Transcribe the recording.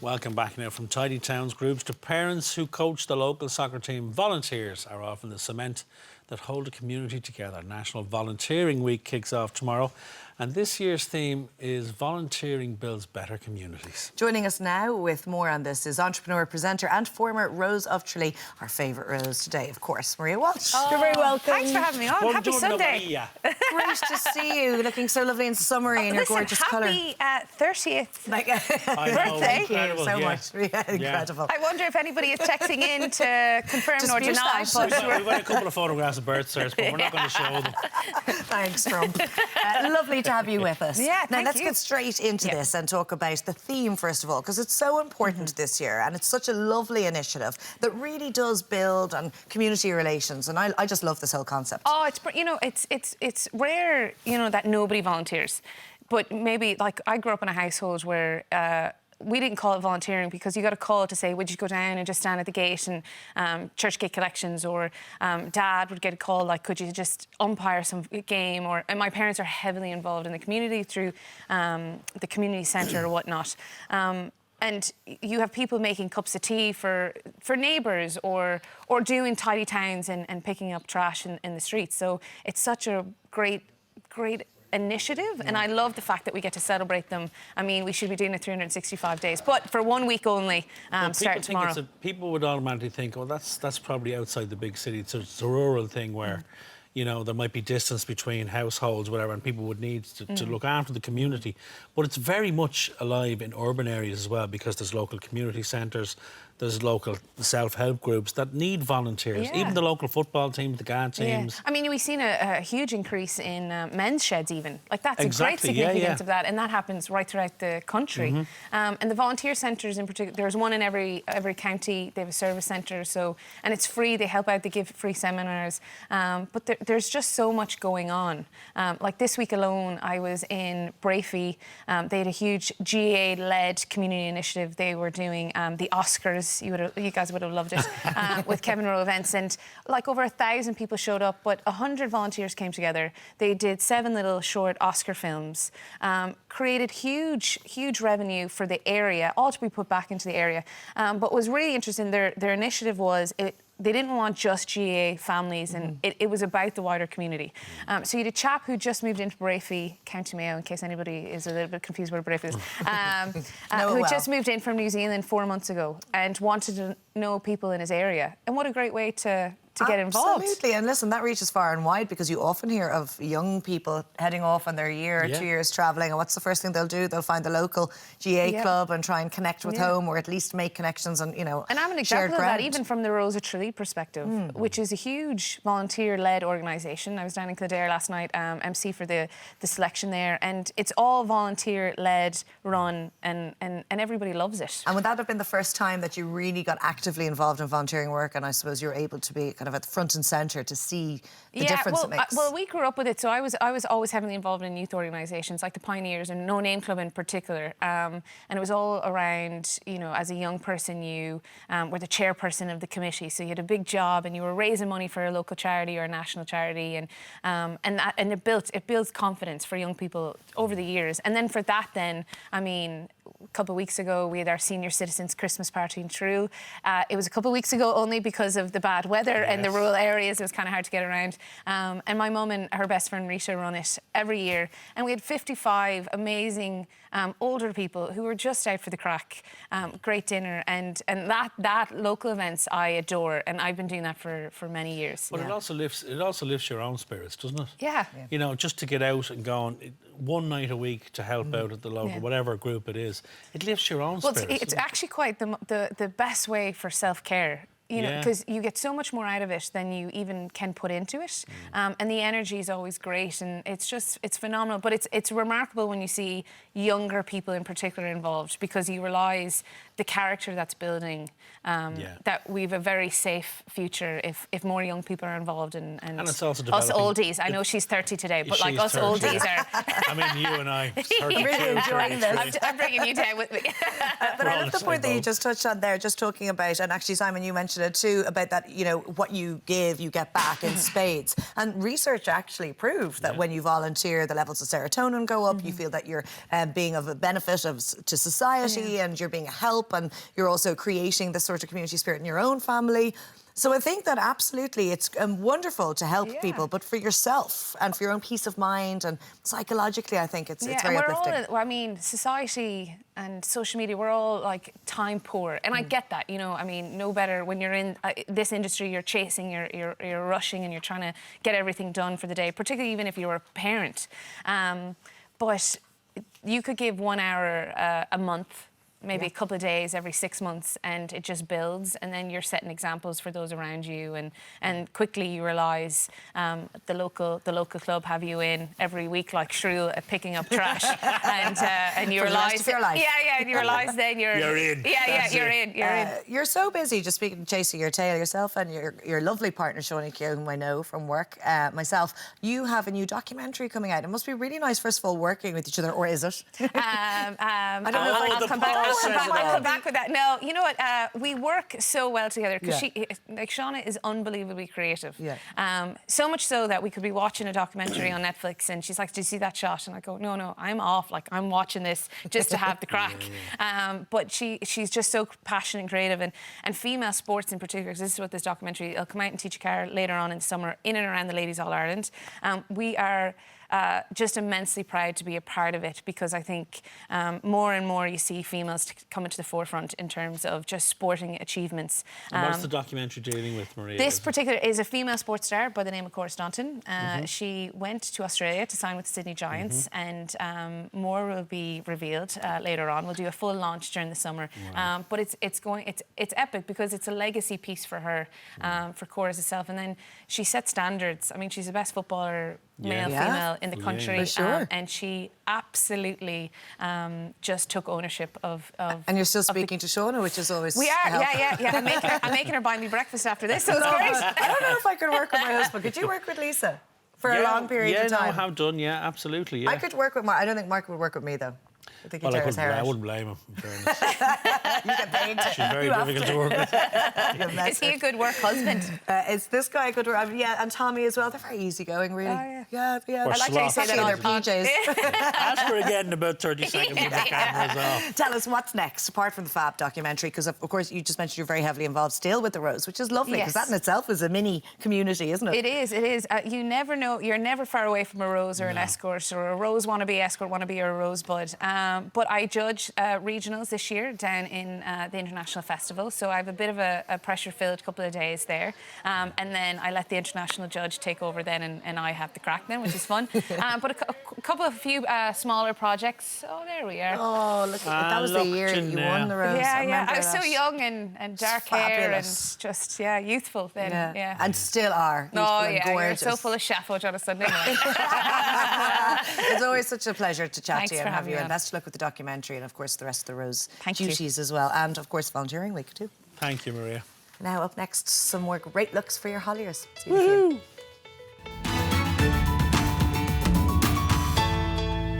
Welcome back now. From tidy towns groups to parents who coach the local soccer team, volunteers are often the cement that hold a community together. National Volunteering Week kicks off tomorrow, and this year's theme is Volunteering Builds Better Communities. Joining us now with more on this is entrepreneur, presenter and former Rose of Tralee. Our favourite Rose today, of course, Maria Walsh. Oh, you're very welcome. Thanks for having me on. Happy Sunday. Great to see you, looking so lovely and summery in your gorgeous colour. Happy 30th Thank birthday. you so much. Incredible. I wonder if anybody is texting in to confirm or deny. We've got a couple of photographs of birth certs, but we're not going to show them. Thanks, Trump. Lovely to have you with us. Yeah, now let's you. get straight into this and talk about the theme first of all, because it's so important this year, and it's such a lovely initiative that really does build on community relations, and I just love this whole concept. Oh, it's rare, that nobody volunteers, but maybe like I grew up in a household where. We didn't call it volunteering because you got a call to say, would you go down and just stand at the gate and church gate collections, or Dad would get a call like, could you just umpire some game, and my parents are heavily involved in the community through the community centre or whatnot. And you have people making cups of tea for neighbours or doing tidy towns and picking up trash in the streets. So it's such a great initiative, and I love the fact that we get to celebrate them. I mean, we should be doing it 365 days, but for 1 week only, starting tomorrow. People would automatically think, oh, that's probably outside the big city. It's a rural thing where, there might be distance between households, whatever, and people would need to look after the community. But it's very much alive in urban areas as well, because there's local community centres, there's local self-help groups that need volunteers, even the local football teams, the GAA teams. Yeah. I mean, we've seen a huge increase in men's sheds even. Like, that's a great significance of that, and that happens right throughout the country. And the volunteer centres in particular, there's one in every county. They have a service centre, and it's free. They help out, they give free seminars. But there's just so much going on. Like this week alone, I was in Brafey. They had a huge GAA-led community initiative. They were doing the Oscars. You guys would have loved it, with Kevin Rowe events, and like over 1,000 people showed up, but 100 volunteers came together. They did 7 little short Oscar films, created huge revenue for the area, all to be put back into the area. But what was really interesting, their initiative was they didn't want just GAA families, and it was about the wider community. So you had a chap who just moved into Brafey, County Mayo, in case anybody is a little bit confused where Brafey is, who just moved in from New Zealand 4 months ago and wanted to know people in his area. And what a great way to get involved. Absolutely, and listen, that reaches far and wide, because you often hear of young people heading off on their year or 2 years travelling, and what's the first thing they'll do? They'll find the local GAA club and try and connect with home, or at least make connections and, And I'm an example of that, even from the Rose of Tralee perspective, which is a huge volunteer-led organisation. I was down in Kildare last night, MC for the selection there, and it's all volunteer-led, run, and everybody loves it. And would that have been the first time that you really got actively involved in volunteering work, and I suppose you're able to be kind of at the front and centre to see the difference it makes? Well, we grew up with it, so I was always heavily involved in youth organisations like the Pioneers and No Name Club in particular, and it was all around, as a young person, you were the chairperson of the committee, so you had a big job and you were raising money for a local charity or a national charity, and it builds confidence for young people over the years. And then for that, I mean, a couple of weeks ago, we had our senior citizens Christmas party in True. It was a couple of weeks ago only because of the bad weather and the rural areas. It was kind of hard to get around. And my mum and her best friend Rita run it every year. And we had 55 amazing older people who were just out for the crack. Great dinner. And that local events I adore. And I've been doing that for many years. But it also lifts your own spirits, doesn't it? Yeah. Just to get out and go on one night a week to help out at the local, whatever group it is, it lifts your own spirits. It's actually quite the best way for self-care. Because you get so much more out of it than you even can put into it. And the energy is always great, and it's phenomenal. But it's remarkable when you see younger people in particular involved, because you realise the character that's building, that we've a very safe future if more young people are involved. And it's also us oldies. I know she's 30 today, but like us 30. oldies are... I mean, you and I. I'm really enjoying this. I'm bringing you down with me. But I love the point that you just touched on there, just talking about, and actually, Simon, you mentioned passionate too about that, you know, what you give, you get back in spades. And research actually proved that when you volunteer, the levels of serotonin go up, you feel that you're being of a benefit to society and you're being a help, and you're also creating this sort of community spirit in your own family. So I think that absolutely it's wonderful to help people, but for yourself and for your own peace of mind and psychologically, I think it's very uplifting. I mean, society and social media, we're all like time poor, and I get that. You know, I mean, no better when you're in this industry. You're chasing, you're rushing, and you're trying to get everything done for the day. Particularly even if you're a parent, but you could give 1 hour a month. Maybe a couple of days every 6 months, and it just builds, and then you're setting examples for those around you, and quickly you realise the local club have you in every week like Shrew picking up trash, and you realise and you realise then you're in. You're in. You're so busy just chasing your tail yourself, and your lovely partner Shawnee Keogh, whom I know from work, myself. You have a new documentary coming out. It must be really nice, first of all, working with each other, or is it? I don't know if I'll come back. I'll come back with that. No, you know what? We work so well together because Shauna is unbelievably creative. So much so that we could be watching a documentary on Netflix, and she's like, "Did you see that shot?" And I go, "No, I'm off. Like, I'm watching this just to have the crack." But she's just so passionate and creative, and female sports in particular. Because this is what this documentary will come out and teach a car later on in the summer in and around the Ladies All Ireland. We are. Just immensely proud to be a part of it, because I think more and more you see females coming to the forefront in terms of just sporting achievements. And what's the documentary dealing with, Maria? This particular is a female sports star by the name of Cora Staunton. She went to Australia to sign with the Sydney Giants, and more will be revealed later on. We'll do a full launch during the summer. But it's epic because it's a legacy piece for her, for Cora herself. And then she set standards. I mean, she's the best footballer, male, female in the country, and she absolutely just took ownership of. And you're still speaking to Shauna, which is always. We are, yeah. I'm making her buy me breakfast after this, so it's great. I don't know if I could work with my husband. Could you work with Lisa for a long period of time? Yeah, I have done. Yeah, absolutely. Yeah. I could work with Mark. I don't think Mark would work with me though. I think I wouldn't blame him, in fairness. You get paid. She's very difficult to work with. Is he a good work husband? Is this guy a good work? Yeah, and Tommy as well. They're very easygoing, really. Oh, yeah. I like how you say that on their PJs. Ask her again in about 30 seconds when the camera's off. Tell us what's next, apart from the Fab documentary, because of course you just mentioned you're very heavily involved still with the Rose, which is lovely, because that in itself is a mini community, isn't it? It is. You never know. You're never far away from a Rose or an escort, or a Rose wannabe escort wannabe, or a Rosebud. But I judge regionals this year down in the International Festival, so I have a bit of a pressure-filled couple of days there, and then I let the international judge take over then, and I have the crack then, which is fun. But a few smaller projects. Oh, there we are. Oh, look, that was the year that you won the Rose. Yeah. I was so young and dark hair and just youthful then. Yeah. And still are. Gorgeous. You're so full of chaffage on a Sunday night. It's always such a pleasure to chat to you and have you. And me. best of luck with the documentary, and of course the rest of the Rose Thank duties as well, and of course volunteering week too. Thank you, Maria. Now up next, some more great looks for your holiers. See you in a few.